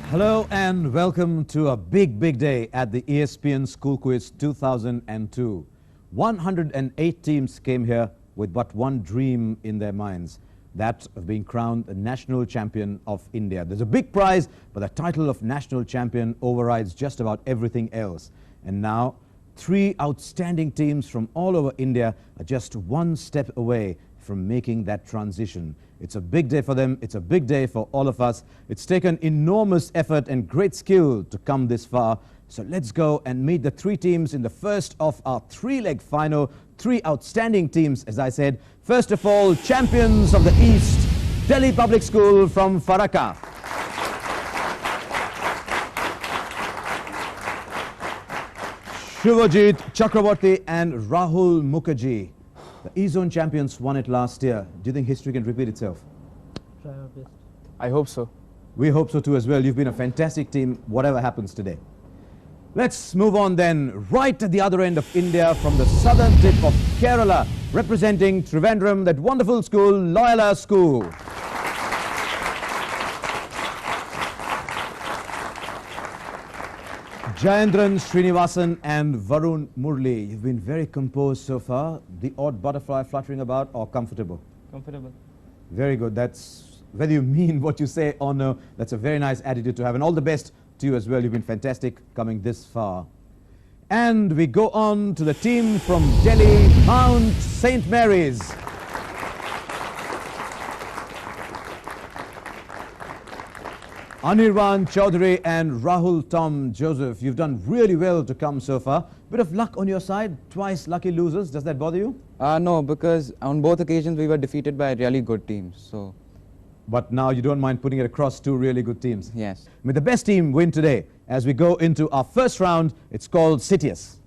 Hello and welcome to a big day at the ESPN School Quiz 2002. 108 teams came here with but one dream in their minds, that of being crowned a national champion of India. There's a big prize, but the title of national champion overrides just about everything else. And now, three outstanding teams from all over India are just one step away from making that transition. It's a big day for them. It's a big day for all of us. It's taken enormous effort and great skill to come this far. So let's go and meet the three teams in the first of our three-leg final. Three outstanding teams, as I said. First of all, champions of the East, Delhi Public School from Farakka. Suvajit, Chakraborty and Rahul Mukherjee. The E-Zone champions won it last year. Do you think history can repeat itself? Try our best. I hope so. We hope so too as well. You've been a fantastic team, whatever happens today. Let's move on then. Right at the other end of India, from the southern tip of Kerala, representing Trivandrum, that wonderful school, Loyola School. Jayendran Srinivasan and Varun Murli. You've been very composed so far. The odd butterfly fluttering about, or comfortable? Comfortable. Very good. That's whether you mean what you say or no. That's a very nice attitude to have. And all the best to you as well. You've been fantastic coming this far. And we go on to the team from Delhi, Mount St. Mary's. Anirban Chaudhary and Rahul Tom Joseph. You've done really well to come so far. Bit of luck on your side, twice lucky losers. Does that bother you? No, because on both occasions we were defeated by really good teams. So, but now you don't mind putting it across two really good teams. yes. May the best team win today. As we go into our first round, it's called Citius.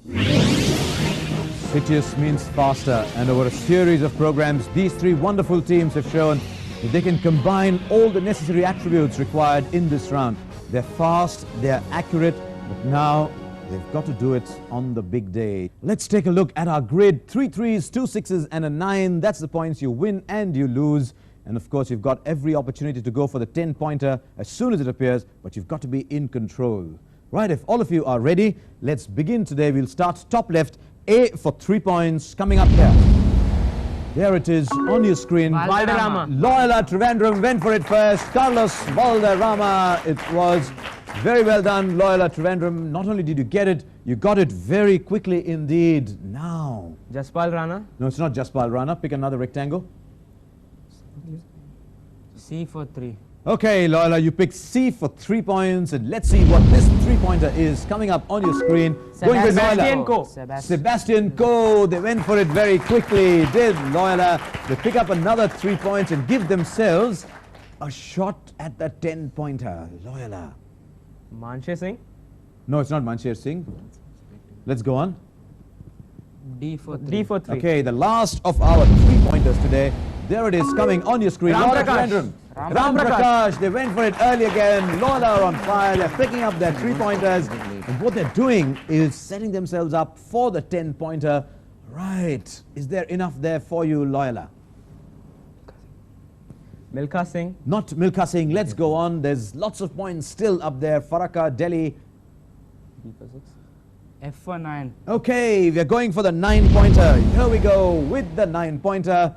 Citius means faster, and over a series of programs, these three wonderful teams have shown that they can combine all the necessary attributes required in this round. They're fast, they're accurate, but now they've got to do it on the big day. Let's take a look at our grid. 3 3s, 2 6s and a 9. That's the points you win and you lose. And of course, you've got every opportunity to go for the 10-pointer as soon as it appears, but you've got to be in control. Right, if all of you are ready, let's begin today. We'll start top left. A for 3 points coming up here. There it is on your screen. Valderrama. Loyola Trivandrum went for it first. Carlos Valderrama. It was very well done, Loyola Trivandrum. Not only did you get it, you got it very quickly indeed. Now. Jaspal Rana. No, it's not Jaspal Rana. Pick another rectangle. C for 3. Okay, Loyola, you picked C for 3 points. And let's see what this three-pointer is coming up on your screen. Going with Sebastian Loyola. Coe. Sebastian Coe. They went for it very quickly. Did Loyola. They pick up another 3 points and give themselves a shot at the 10-pointer. Loyola. Manshe Singh. No, it's not Mansher Singh. Let's go on. D for 3. D for 3. Okay, the last of our 3-pointers today. There it is coming on your screen. Ram Loyola Prakash. Trivandrum. Ram Ram Prakash. Prakash. They went for it early again. Loyola are on fire. They're picking up their 3-pointers. And what they're doing is setting themselves up for the 10-pointer. Right. Is there enough there for you, Loyola? Milkha Singh. Not Milkha Singh. Let's go on. There's lots of points still up there. Farakka, Delhi. D for 6. F for 9. Okay, we're going for the 9-pointer. Here we go with the 9-pointer.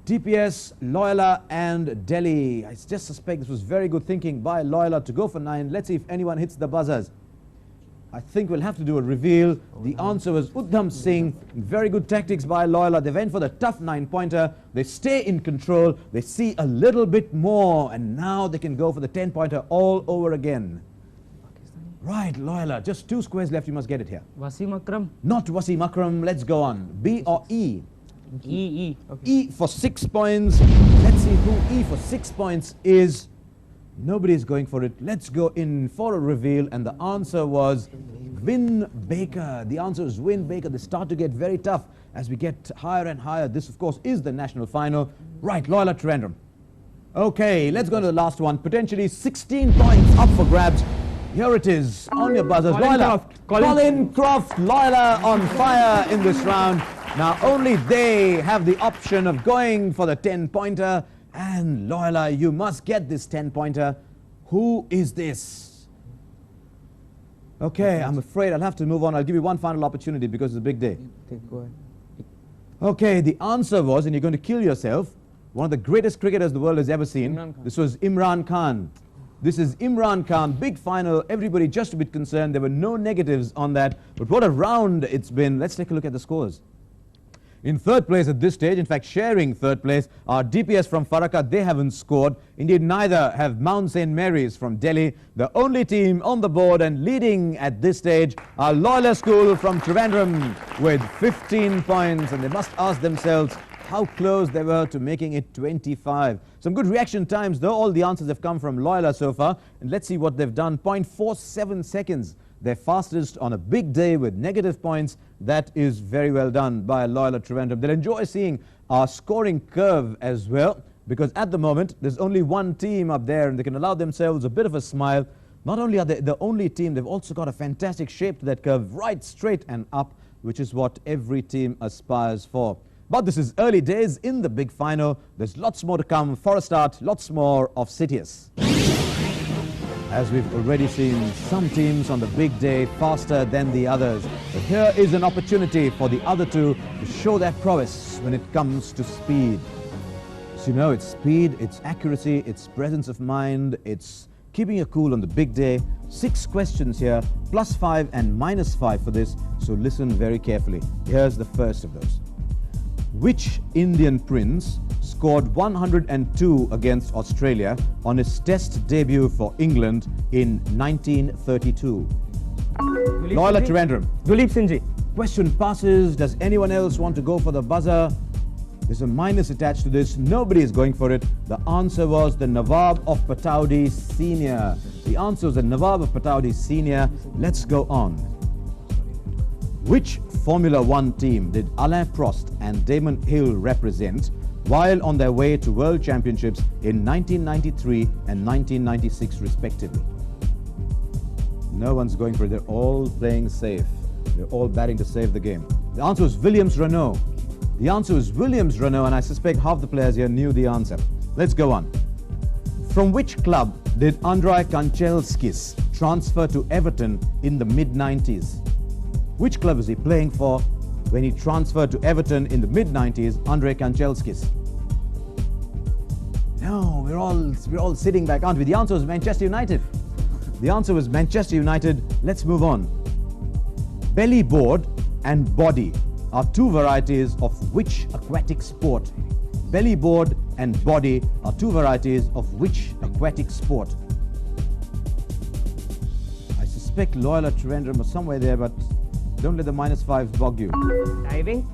DPS, Loyola and Delhi. I just suspect this was very good thinking by Loyola to go for 9. Let's see if anyone hits the buzzers. I think we'll have to do a reveal. The answer was Udham Singh. Very good tactics by Loyola. They went for the tough 9-pointer. They stay in control. They see a little bit more. And now they can go for the 10-pointer all over again. Right, Loyola. Just 2 squares left. You must get it here. Wasim Akram. Not Wasim Akram. Let's go on. B or E? E. Okay. E for 6 points. Let's see who E for 6 points is. Nobody's going for it. Let's go in for a reveal. And the answer was Win Baker. The answer is Win Baker. They start to get very tough as we get higher and higher. This, of course, is the national final. Right, Loyola Trivandrum. Okay, let's go to the last one. Potentially 16 points up for grabs. Here it is on your buzzers. Loyola. Colin Croft. Loyola on fire in this round. Now only they have the option of going for the 10-pointer. And Loyola, you must get this 10-pointer. Who is this? Okay, I'm afraid I'll have to move on. I'll give you one final opportunity because it's a big day. Go ahead. Okay, the answer was, and you're going to kill yourself, one of the greatest cricketers the world has ever seen. Imran Khan. This was Imran Khan. This is Imran Khan, big final, everybody just a bit concerned. There were no negatives on that, but what a round it's been. Let's take a look at the scores. In third place at this stage, in fact sharing third place, are DPS from Farakka. They haven't scored. Indeed, neither have Mount St. Mary's from Delhi. The only team on the board and leading at this stage are Loyola School from Trivandrum with 15 points, and they must ask themselves how close they were to making it 25. Some good reaction times though. All the answers have come from Loyola so far, and let's see what they've done. 0.47 seconds. Their fastest on a big day with negative points. That is very well done by Loyola Trivandrum. They'll enjoy seeing our scoring curve as well, because at the moment there's only one team up there and they can allow themselves a bit of a smile. Not only are they the only team, they've also got a fantastic shape to that curve, right straight and up, which is what every team aspires for. But this is early days in the big final. There's lots more to come. For a start, lots more of Citius. As we've already seen, some teams on the big day faster than the others. But here is an opportunity for the other two to show their prowess when it comes to speed. So you know, it's speed, it's accuracy, it's presence of mind, it's keeping your cool on the big day. 6 questions here, +5 and -5 for this, so listen very carefully. Here's the first of those. Which Indian prince scored 102 against Australia on his test debut for England in 1932? Loyola Trivandrum. Duleep Singh. Question passes. Does anyone else want to go for the buzzer? There's a minus attached to this. Nobody is going for it. The answer was the Nawab of Pataudi Senior. The answer was the Nawab of Pataudi Senior. Let's go on. Which Formula One team did Alain Prost and Damon Hill represent while on their way to World Championships in 1993 and 1996 respectively? No one's going for it. They're all playing safe. They're all batting to save the game. The answer was Williams-Renault. The answer was Williams-Renault, and I suspect half the players here knew the answer. Let's go on. From which club did Andrei Kanchelskis transfer to Everton in the mid-90s? Which club was he playing for when he transferred to Everton in the mid-90s, Andrei Kanchelskis? No, we're all sitting back, aren't we? The answer was Manchester United. The answer was Manchester United. Let's move on. Belly board and body are two varieties of which aquatic sport? Belly board and body are two varieties of which aquatic sport? I suspect Loyola Trivandrum was somewhere there, but don't let the -5 bog you. Diving.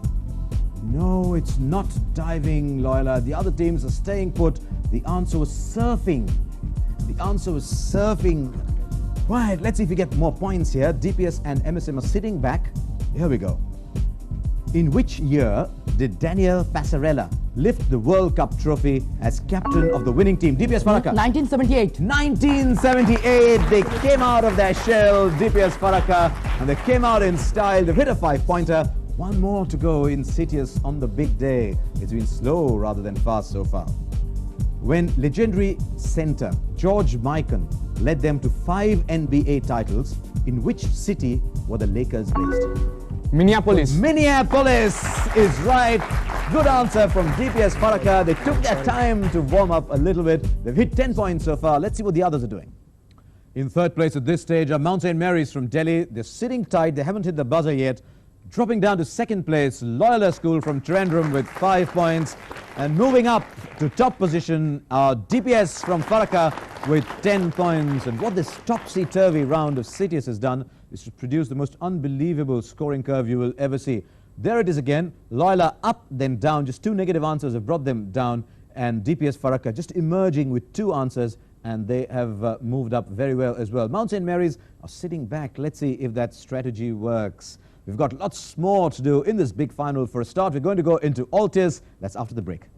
No, it's not diving, Loyola. The other teams are staying put. The answer was surfing. The answer was surfing. Right, let's see if we get more points here. DPS and MSM are sitting back. Here we go. In which year did Daniel Passarella lift the World Cup trophy as captain of the winning team? DPS Farakka. 1978. 1978. They came out of their shell, DPS Farakka, and they came out in style. They've hit a 5-pointer. One more to go in Citius on the big day. It's been slow rather than fast so far. When legendary centre George Mikan led them to 5 NBA titles, in which city were the Lakers based? Minneapolis. Minneapolis is right. Good answer from DPS Farakka. They took their time to warm up a little bit. They've hit 10 points so far. Let's see what the others are doing. In third place at this stage are Mount St. Mary's from Delhi. They're sitting tight. They haven't hit the buzzer yet. Dropping down to second place, Loyola School from Trivandrum with 5 points. And moving up to top position are DPS from Farakka with 10 points. And what this topsy-turvy round of Citius has done is to produce the most unbelievable scoring curve you will ever see. There it is again. Loyola up, then down. Just 2 negative answers have brought them down. And DPS Farakka just emerging with 2 answers. And they have moved up very well as well. Mount St. Mary's are sitting back. Let's see if that strategy works. We've got lots more to do in this big final. For a start, we're going to go into Altius. That's after the break.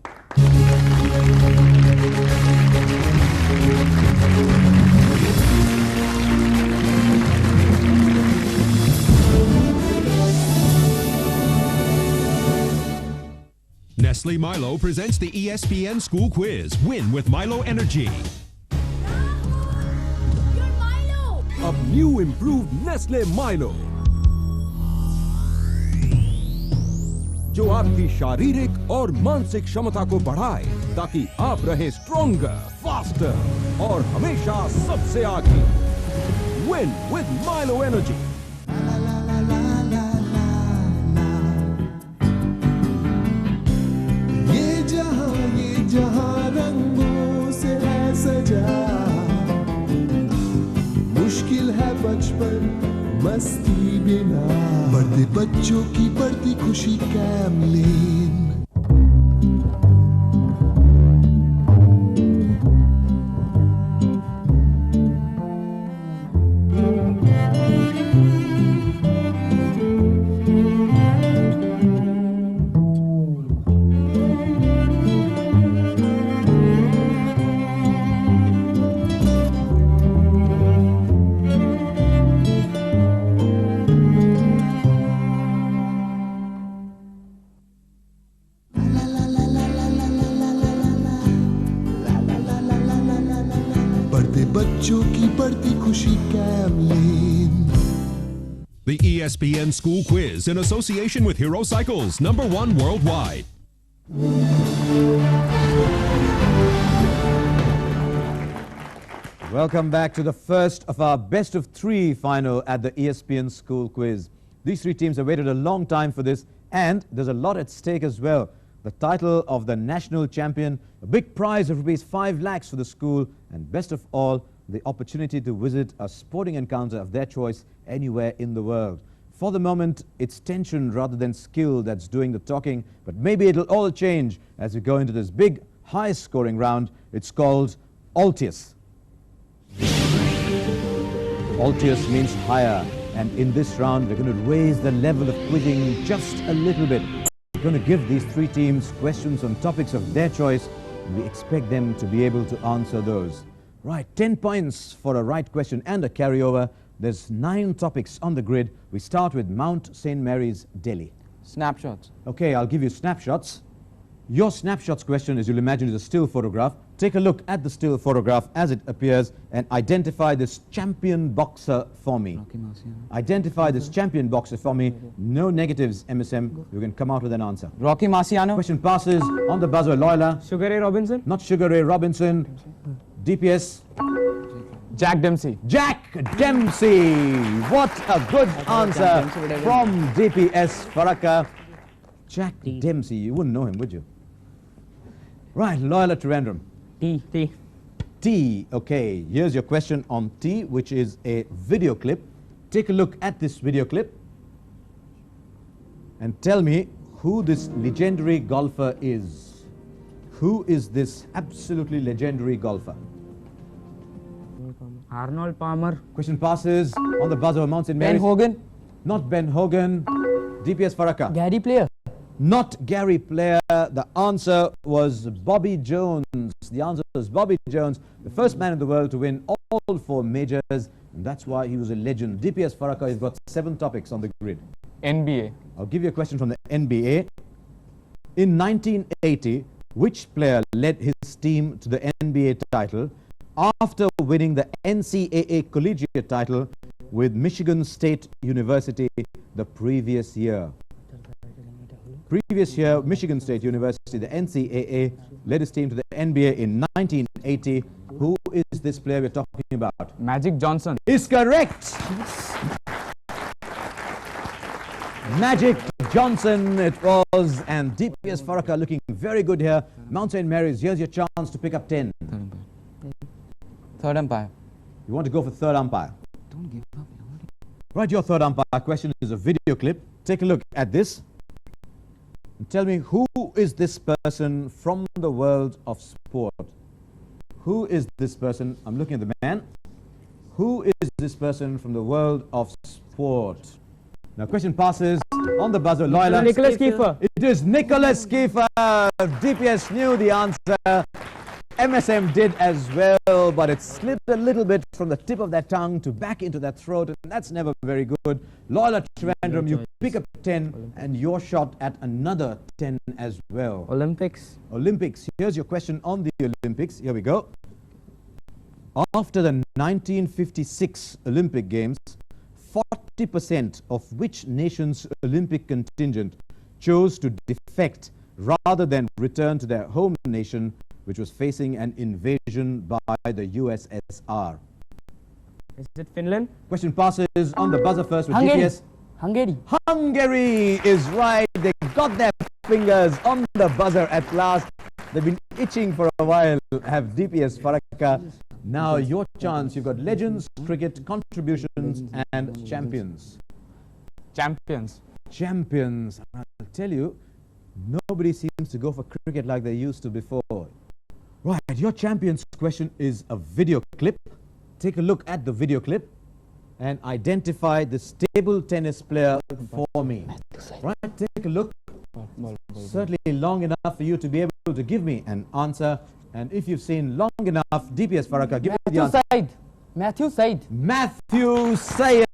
Nestle Milo presents the ESPN School Quiz. Win with Milo Energy. You're Milo! अब new improved Nestle Milo, जो आपकी शारीरिक और मानसिक क्षमता को बढ़ाए ताकि आप रहें स्ट्रॉन्गर, फास्टर और हमेशा सबसे आगे। Win with Milo energy. ये जहां रंगों से है सजा, मुश्किल है बचपन मस्ती बिना, बढ़ते बच्चों की बढ़ती खुशी Camlin. The ESPN School Quiz in association with Hero Cycles, #1 worldwide. Welcome back to the first of our best of 3 final at the ESPN School Quiz. These 3 teams have waited a long time for this, and there's a lot at stake as well. The title of the national champion, a big prize of ₹5 lakhs for the school, and best of all, the opportunity to visit a sporting encounter of their choice anywhere in the world. For the moment, it's tension rather than skill that's doing the talking, but maybe it'll all change as we go into this big, high-scoring round. It's called Altius. Altius means higher, and in this round, we're going to raise the level of quizzing just a little bit. We're going to give these 3 teams questions on topics of their choice, and we expect them to be able to answer those. Right, 10 points for a right question and a carryover. There's 9 topics on the grid. We start with Mount St. Mary's, Delhi. Snapshots. Okay, I'll give you snapshots. Your snapshots question, as you'll imagine, is a still photograph. Take a look at the still photograph as it appears and identify this champion boxer for me. Identify this champion boxer for me. No negatives, MSM. You can come out with an answer. Rocky Marciano. Question passes on the buzzer. Loyola. Sugar Ray Robinson. Not Sugar Ray Robinson. DPS. Jack Dempsey. Jack Dempsey. What a good answer from DPS Farakka. Jack Dempsey. You wouldn't know him, would you? Right, Loyola Trivandrum. T. T. Okay, here's your question on T, which is a video clip. Take a look at this video clip and tell me who this legendary golfer is. Who is this absolutely legendary golfer? Arnold Palmer. Question passes on the buzzer of Mount St. Mary's. Ben Hogan. Not Ben Hogan. DPS Farakka. Gary Player. Not Gary Player. The answer was Bobby Jones. The answer was Bobby Jones, the first man in the world to win all 4 majors, and that's why he was a legend. DPS Farakka has got 7 topics on the grid. NBA. I'll give you a question from the NBA. In 1980, which player led his team to the NBA title after winning the NCAA collegiate title with Michigan State University the previous year? Previous year, Michigan State University, the NCAA, led his team to the NBA in 1980. Who is this player we're talking about? Magic Johnson. Is correct. Magic Johnson it was, and DPS Farakka looking very good here. Mount St. Mary's, here's your chance to pick up 10. Third umpire. You want to go for third umpire? Don't give up. Right, your third umpire question is a video clip. Take a look at this. And tell me, who is this person from the world of sport? Who is this person? I'm looking at the man. Who is this person from the world of sport? Now, question passes on the buzzer. Loyola. Nicholas Kiefer. It is Nicholas Kiefer. DPS knew the answer. MSM did as well, but it slipped a little bit from the tip of their tongue to back into their throat, and that's never very good. Loyola Trivandrum, you pick up 10, and your shot at another 10 as well. Olympics. Olympics. Here's your question on the Olympics. Here we go. After the 1956 Olympic Games, 40% of which nation's Olympic contingent chose to defect rather than return to their home nation, which was facing an invasion by the USSR? Is it Finland? Question passes on the buzzer first with Hungary. GPS. Hungary. Hungary is right. They got their fingers on the buzzer at last. They've been itching for a while. Have DPS Farakka. Now your chance. You've got legends, cricket, contributions, and champions. Champions. Champions. I'll tell you, nobody seems to go for cricket like they used to before. Right, your champions question is a video clip. Take a look at the video clip and identify this table tennis player for me. Right, take a look. Certainly long enough for you to be able to give me an answer. And if you've seen long enough, DPS Farakka, give me the answer. Matthew Said. Matthew Sayed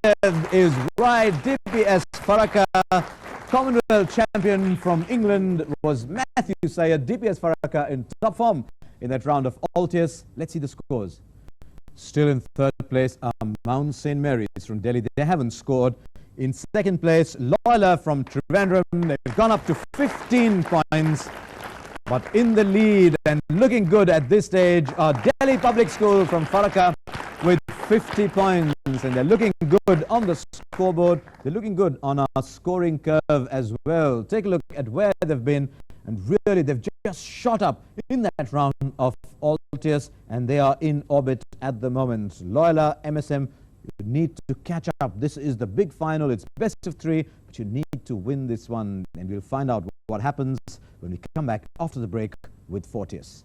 is right. DPS Farakka, Commonwealth champion from England, was Matthew Sayed. DPS Farakka in top form in that round of Altius. Let's see the scores. Still in third place are Mount St. Mary's from Delhi. They haven't scored. In second place, Loyola from Trivandrum. They've gone up to 15 points. But in the lead and looking good at this stage are Delhi Public School from Farakka with 50 points. And they're looking good on the scoreboard. They're looking good on our scoring curve as well. Take a look at where they've been. And really, they've just shot up in that round of Altius. And they are in orbit at the moment. Loyola, MSM, you need to catch up. This is the big final. It's best of three. But you need to win this one. And we'll find out what happens when we come back after the break with Fortius.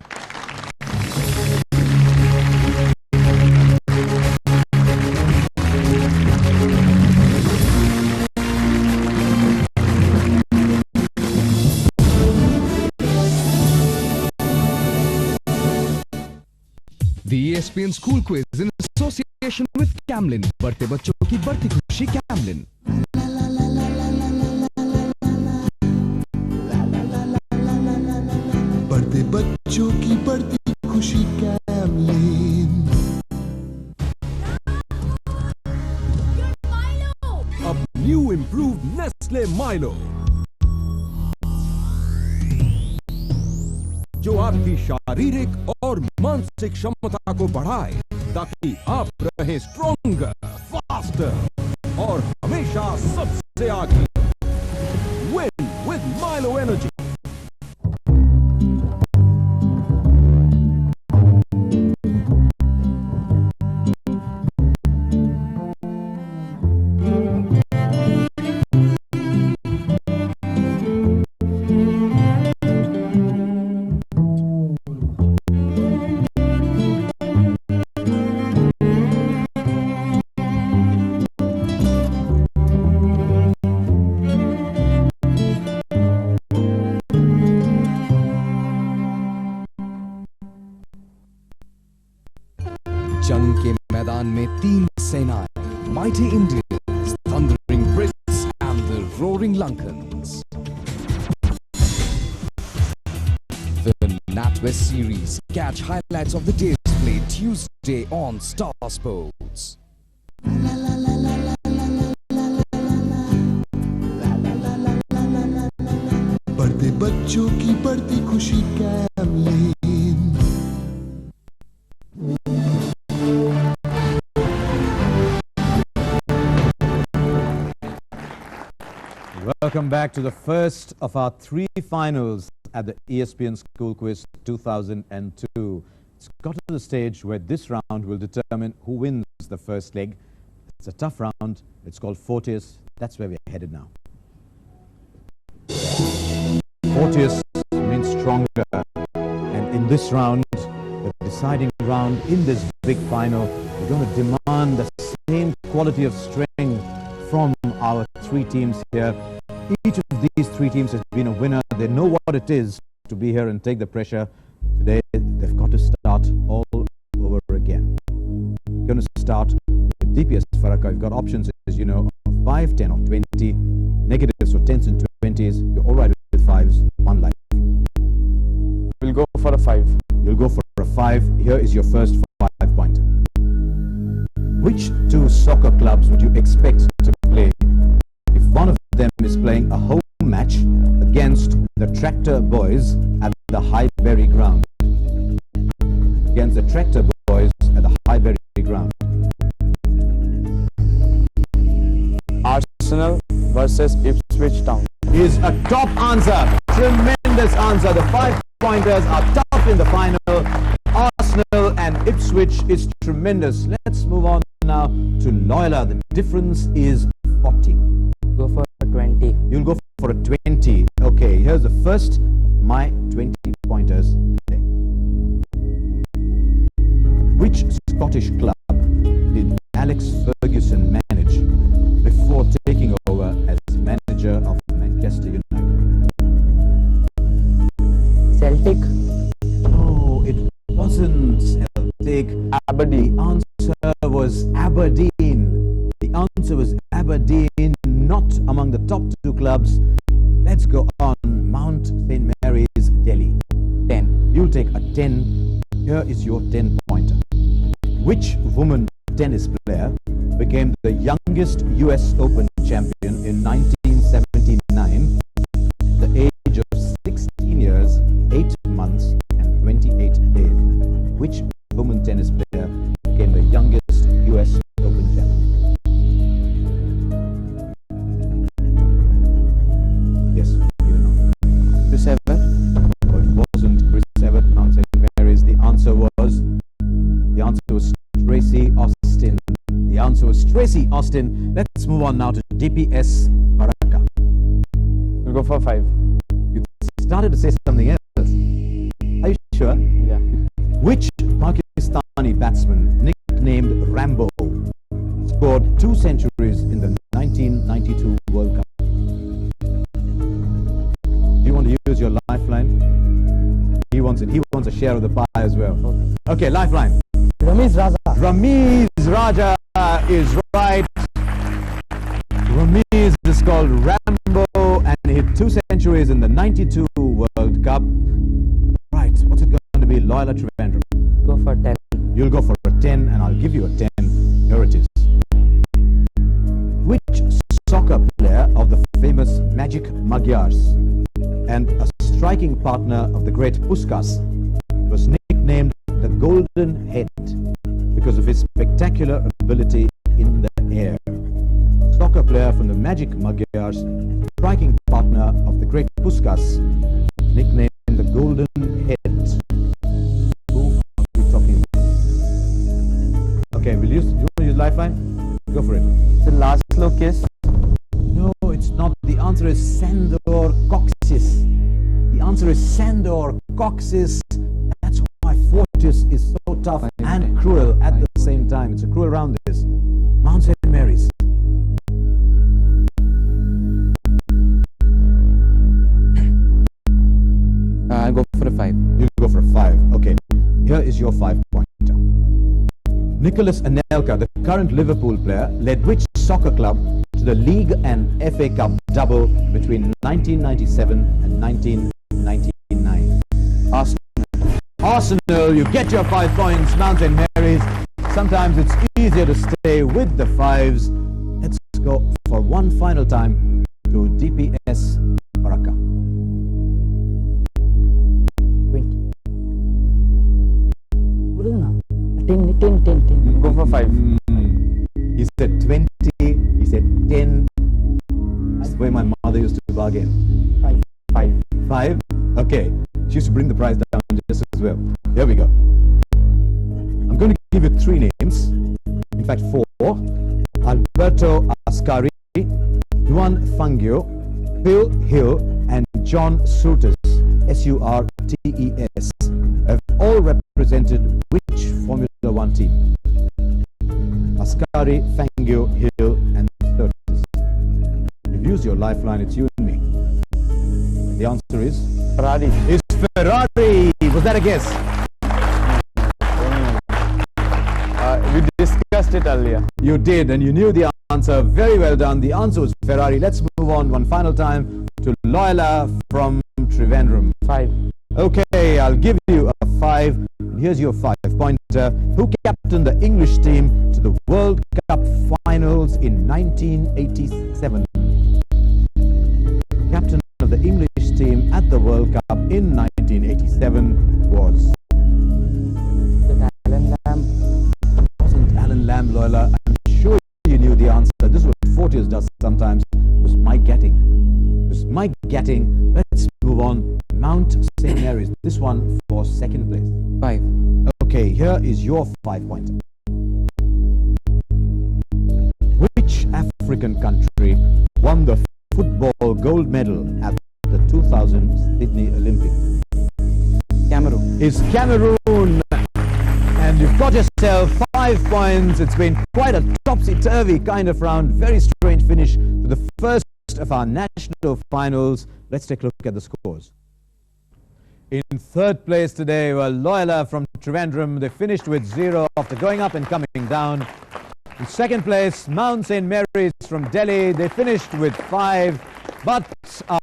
The ESPN School Quiz in association with Camlin. बढ़ते बच्चों की बढ़ती खुशी Camlin. बढ़ते बच्चों की बढ़ती खुशी Camlin. A new improved Nestle Milo, जो आपकी शारीरिक और मानसिक क्षमता को बढ़ाए ताकि आप रहें स्ट्रॉन्गर, फास्टर और हमेशा सबसे आगे. Win with Milo Energy. जंग के मैदान में तीन सेनाएं, mighty Indians, thundering Brits and the roaring Lankans. The NatWest series. Catch highlights of the day's play Tuesday on Star Sports. बढ़ते बच्चों की बढ़ती खुशी Camlin. Welcome back to the first of our three finals at the ESPN School Quiz 2002. It's got to the stage where this round will determine who wins the first leg. It's a tough round. It's called Fortius. That's where we're headed now. Fortius means stronger. And in this round, the deciding round in this big final, we're going to demand the same quality of strength from our three teams here. Each of these three teams has been a winner. They know what it is to be here and take the pressure. Today, they've got to start all over again. We're going to start with DPS Farakka. You've got options, as you know, of 5, 10 or 20. Negatives for 10s and 20s. You're all right with 5s. One life. We'll go for a 5. You'll go for a 5. Here is your first 5 pointer. Which two soccer clubs would you expect to play if one of them is playing a home match against the Tractor Boys at the Highbury ground? Against the Tractor Boys at the Highbury ground. Arsenal versus Ipswich Town. Is a top answer. Tremendous answer. The 5 pointers are top in the final. Arsenal and Ipswich is tremendous. Let's move on now to Loyola. The difference is 40. Go for 20. You'll go for a 20. Okay, here's the first of my 20 pointers today. Which Scottish club did Alex Ferguson manage before taking over as manager of Manchester United? Celtic. No, it wasn't Celtic. Aberdeen. The answer was Aberdeen. The answer was Aberdeen, not among the top 2 clubs. Let's go on. Mount St. Mary's, Delhi. 10. You'll take a 10. Here is your 10-pointer. Which woman tennis player became the youngest US Open champion in 1979 at the age of 16 years, 8 months and 28 days? Which woman tennis player became the youngest US Open champion? Yes, you know. Chris Evert. But it wasn't Chris Evert, Mount St. Mary's. The answer was Tracy Austin. The answer was Tracy Austin. Let's move on now to DPS Farakka. We'll go for 5. You started to say something else. Are you sure? Yeah. Which Pakistani batsman nicknamed Rambo scored 2 centuries in the 1992 World Cup? Do you want to use your lifeline? He wants it. He wants a share of the pie as well. Okay, lifeline. Ramiz Raza. Ramiz Raja is right. Ramiz is called Rambo and hit 2 centuries in the 92 World Cup. Right, what's it going to be? Loyola Trivandrum. Go for 10. You'll go for a 10 and I'll give you a 10. Here it is. Which soccer player of the famous Magic Magyars and a striking partner of the great Puskas was nicknamed the Golden Head because of his spectacular ability in the air? Soccer player from the Magic Magyars, striking partner of the great Puskas, nicknamed the Golden Head. Who are we talking about? Okay, you want to use lifeline? Go for it. The last look is No, it's not. The answer is Sandor Coxis. The answer is Sandor Coxis. That's why Fortis is so tough and cruel at the same time. It's a cruel round, this. Mount St. Mary's. I'll go for a 5. You'll go for a 5. Okay. Here is your 5-pointer. Nicholas Anelka, the current Liverpool player, led which soccer club to the League and FA Cup double between 1997 and 1999? Arsenal, you get your 5 points. Mount St. Mary's. Sometimes it's easier to stay with the 5s. Let's go for one final time to DPS Farakka. 20. What is it now? 10. Go for 5. He said 20. He said 10. That's the way my mother used to bargain. 5. 5? Okay. She used to bring the price down just as well. Here we go. I'm going to give you 3 names. In fact, 4. Alberto Ascari, Juan Fangio, Phil Hill, and John Surtees, S-U-R-T-E-S, have all represented which Formula 1 team? Ascari, Fangio, Hill, and Surtees. You've used your lifeline, it's you and me. The answer is? Ferrari. It's Ferrari. Was that a guess? We discussed it earlier. You did, and you knew the answer. Very well done. The answer was Ferrari. Let's move on one final time to Loyola from Trivandrum. 5. Okay, I'll give you a 5. And here's your 5-pointer. Who captained the English team to the World Cup finals in 1987? Captain of the English team at the World Cup in 1987 was... Alan Lamb. It wasn't Alan Lamb, Loyola. I'm sure you knew the answer. This is what Fortius does sometimes. It was Mike Gatting. It was Mike Gatting. Let's move on. Mount St. Mary's. This one for second place. 5. Okay, here is your 5-pointer. Which African country won the football gold medal at the 2000 Sydney Olympics? Cameroon. Is Cameroon. And you've got yourself 5 points. It's been quite a topsy-turvy kind of round. Very strange finish to the first of our national finals. Let's take a look at the scores. In third place today were Loyola from Trivandrum. They finished with 0 after going up and coming down. In second place, Mount St. Mary's from Delhi. They finished with 5. But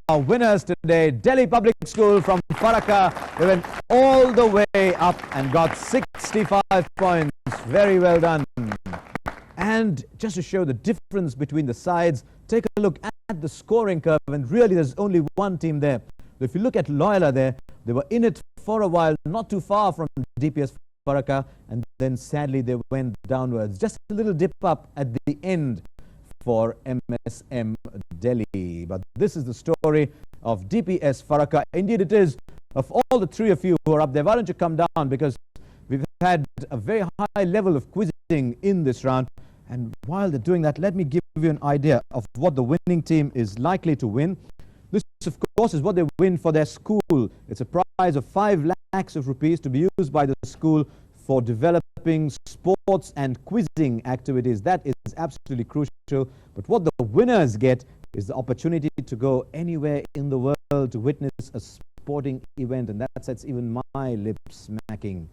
our winners today, Delhi Public School from Farakka, they went all the way up and got 65 points. Very well done. And just to show the difference between the sides, take a look at the scoring curve, and really there's only one team there. If you look at Loyola there, they were in it for a while, not too far from DPS Farakka, and then sadly they went downwards. Just a little dip up at the end for MSM Delhi. But this is the story of DPS Farakka. Indeed it is. Of all the three of you who are up there, why don't you come down, because we've had a very high level of quizzing in this round. And while they're doing that, let me give you an idea of what the winning team is likely to win. This, of course, is what they win for their school. It's a prize of 5 lakhs of rupees to be used by the school for developing sports and quizzing activities. That is absolutely crucial. But what the winners get is the opportunity to go anywhere in the world to witness a sporting event, and that sets even my lips smacking.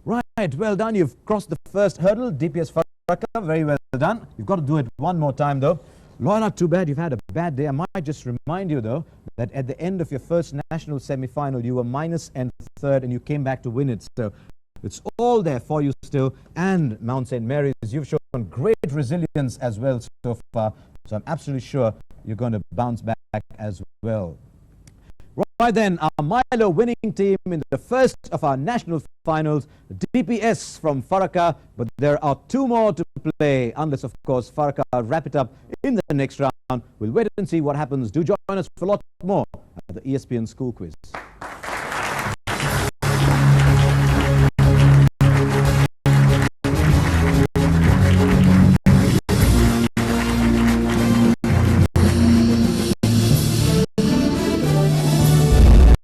Right, well done. You've crossed the first hurdle. DPS Farakka, very well done. You've got to do it one more time, though. Loyola, too bad you've had a bad day. I might just remind you, though, that at the end of your first national semi-final, you were minus and third, and you came back to win it. So it's all there for you still. And Mount St. Mary's, you've shown great resilience as well so far. So I'm absolutely sure you're going to bounce back as well. Right then, our Milo winning team in the first of our national finals, DPS from Farakka, but there are 2 more to play, unless, of course, Farakka wrap it up in the next round. We'll wait and see what happens. Do join us for a lot more at the ESPN School Quiz.